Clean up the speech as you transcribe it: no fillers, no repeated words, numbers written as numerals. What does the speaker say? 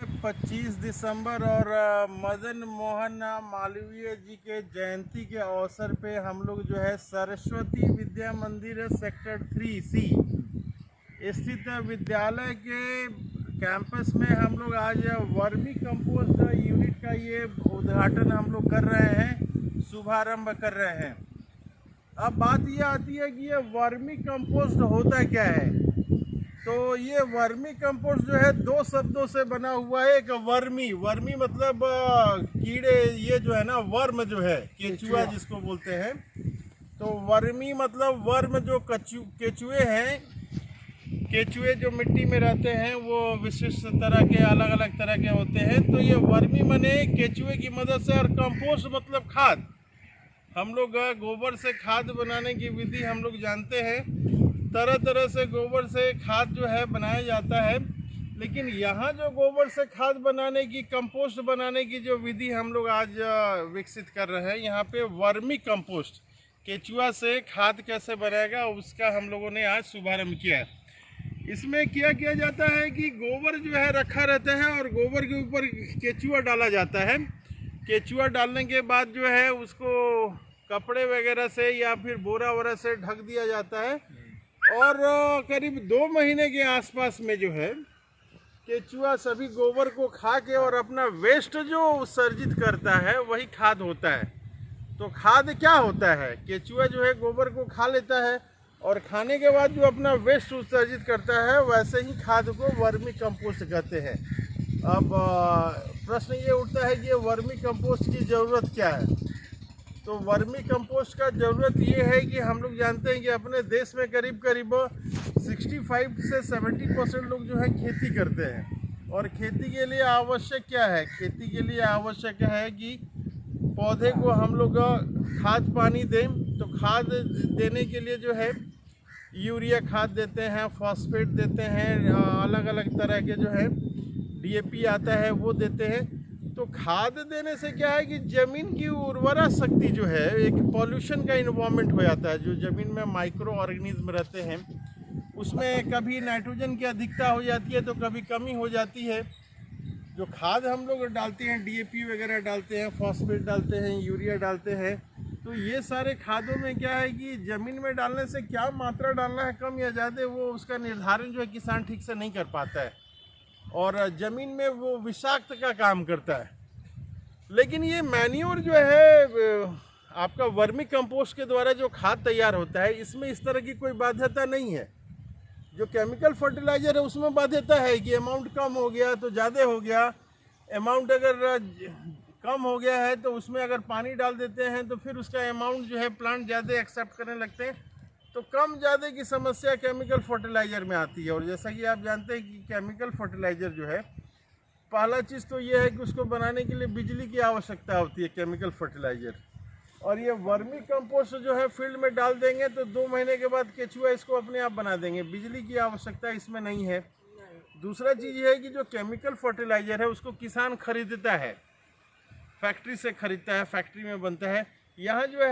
25 दिसंबर और मदन मोहन मालवीय जी के जयंती के अवसर पे हम लोग जो है सरस्वती विद्या मंदिर सेक्टर 3C स्थित विद्यालय के कैंपस में हम लोग आज वर्मी कंपोस्ट यूनिट का ये उद्घाटन हम लोग कर रहे हैं, शुभारंभ कर रहे हैं। अब बात ये आती है कि ये वर्मी कंपोस्ट होता क्या है। तो ये वर्मी कंपोस्ट जो है दो शब्दों से बना हुआ है। एक वर्मी मतलब कीड़े, ये जो है ना वर्म जो है, केचुआ जिसको बोलते हैं। तो वर्मी मतलब वर्म जो केचुए हैं, केचुए जो मिट्टी में रहते हैं वो विशिष्ट तरह के अलग अलग तरह के होते हैं। तो ये वर्मी मने केचुए की मदद से, और कंपोस्ट मतलब खाद। हम लोग गोबर से खाद बनाने की विधि हम लोग जानते हैं, तरह तरह से गोबर से खाद जो है बनाया जाता है। लेकिन यहाँ जो गोबर से खाद बनाने की, कंपोस्ट बनाने की जो विधि हम लोग आज विकसित कर रहे हैं, यहाँ पे वर्मी कंपोस्ट, केचुआ से खाद कैसे बनेगा उसका हम लोगों ने आज शुभारंभ किया है। इसमें किया जाता है कि गोबर जो है रखा रहता है और गोबर के ऊपर केचुआ डाला जाता है। केचुआ डालने के बाद जो है उसको कपड़े वगैरह से या फिर बोरा वगैरह से ढक दिया जाता है, और करीब 2 महीने के आसपास में जो है केचुआ सभी गोबर को खा के और अपना वेस्ट जो उत्सर्जित करता है वही खाद होता है। तो खाद क्या होता है, केचुआ जो है गोबर को खा लेता है और खाने के बाद जो अपना वेस्ट उत्सर्जित करता है, वैसे ही खाद को वर्मी कंपोस्ट कहते हैं। अब प्रश्न ये उठता है कि वर्मी कंपोस्ट की ज़रूरत क्या है। तो वर्मी कंपोस्ट का ज़रूरत ये है कि हम लोग जानते हैं कि अपने देश में करीब 65 से 70% लोग जो है खेती करते हैं। और खेती के लिए आवश्यक क्या है, खेती के लिए आवश्यक है कि पौधे को हम लोग खाद पानी दें। तो खाद देने के लिए जो है यूरिया खाद देते हैं, फॉस्फेट देते हैं, अलग अलग तरह के जो है DAP आता है वो देते हैं। तो खाद देने से क्या है कि ज़मीन की उर्वरा शक्ति जो है, एक पॉल्यूशन का इन्वॉल्वमेंट हो जाता है। जो ज़मीन में माइक्रो ऑर्गेनिज्म रहते हैं उसमें कभी नाइट्रोजन की अधिकता हो जाती है तो कभी कमी हो जाती है। जो खाद हम लोग डालते हैं, DAP वगैरह डालते हैं, फॉस्फेट डालते हैं, यूरिया डालते हैं, तो ये सारे खादों में क्या है कि ज़मीन में डालने से क्या मात्रा डालना है, कम या ज़्यादा, वो उसका निर्धारण जो है किसान ठीक से नहीं कर पाता है और ज़मीन में वो विषाक्त का काम करता है। लेकिन ये मैन्योर जो है आपका वर्मी कंपोस्ट के द्वारा जो खाद तैयार होता है, इसमें इस तरह की कोई बाध्यता नहीं है। जो केमिकल फर्टिलाइज़र है उसमें बाध्यता है कि अमाउंट कम हो गया तो ज़्यादा हो गया, अमाउंट अगर कम हो गया है तो उसमें अगर पानी डाल देते हैं तो फिर उसका अमाउंट जो है प्लांट ज़्यादा एक्सेप्ट करने लगते हैं। तो कम ज़्यादा की समस्या केमिकल फर्टिलाइज़र में आती है। और जैसा कि आप जानते हैं कि केमिकल फर्टिलाइज़र जो है, पहला चीज़ तो ये है कि उसको बनाने के लिए बिजली की आवश्यकता होती है, केमिकल फर्टिलाइज़र। और ये वर्मी कंपोस्ट जो है फील्ड में डाल देंगे तो 2 महीने के बाद केचुआ इसको अपने आप बना देंगे, बिजली की आवश्यकता इसमें नहीं है। दूसरा चीज़ ये है कि जो केमिकल फर्टिलाइज़र है उसको किसान खरीदता है, फैक्ट्री से खरीदता है, फैक्ट्री में बनता है। यहाँ जो है